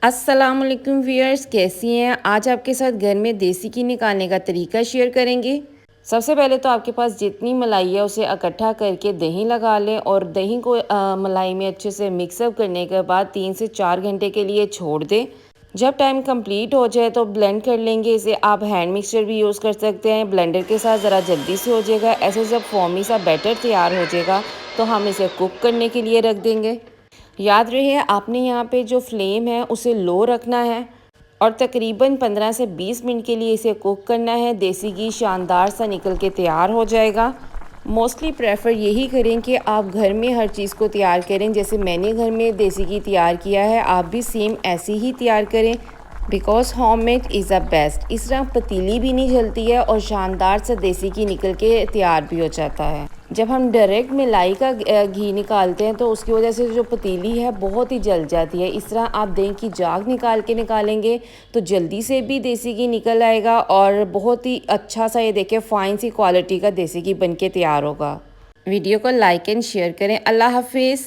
अस्सलाम वालेकुम व्यूअर्स, कैसी हैं। आज आपके साथ घर में देसी घी निकालने का तरीका शेयर करेंगे। सबसे पहले तो आपके पास जितनी मलाई है उसे इकट्ठा करके दही लगा लें और दही को मलाई में अच्छे से मिक्सअप करने के बाद 3 से 4 घंटे के लिए छोड़ दें। जब टाइम कंप्लीट हो जाए तो ब्लेंड कर लेंगे। इसे आप हैंड मिक्सचर भी यूज़ कर सकते हैं, ब्लेंडर के साथ ज़रा जल्दी से हो जाएगा। ऐसे जब फॉर्मी सा बैटर तैयार हो जाएगा तो हम इसे कुक करने के लिए रख देंगे। याद रहे आपने यहाँ पे जो फ्लेम है उसे लो रखना है और तकरीबन 15 से 20 मिनट के लिए इसे कुक करना है। देसी घी शानदार सा निकल के तैयार हो जाएगा। मोस्टली प्रेफर यही करें कि आप घर में हर चीज़ को तैयार करें। जैसे मैंने घर में देसी घी तैयार किया है, आप भी सेम ऐसे ही तैयार करें, because homemade is a best. इस तरह पतीली भी नहीं जलती है और शानदार सा देसी घी निकल के तैयार भी हो जाता है। जब हम डायरेक्ट मलाई का घी निकालते हैं तो उसकी वजह से जो पतीली है बहुत ही जल जाती है। इस तरह आप दही की जाग निकाल के निकालेंगे तो जल्दी से भी देसी घी निकल आएगा और बहुत ही अच्छा सा, ये देखें, फाइन सी क्वालिटी का देसी घी बन के तैयार होगा। वीडियो को लाइक एंड शेयर करें। अल्लाह हाफिज़।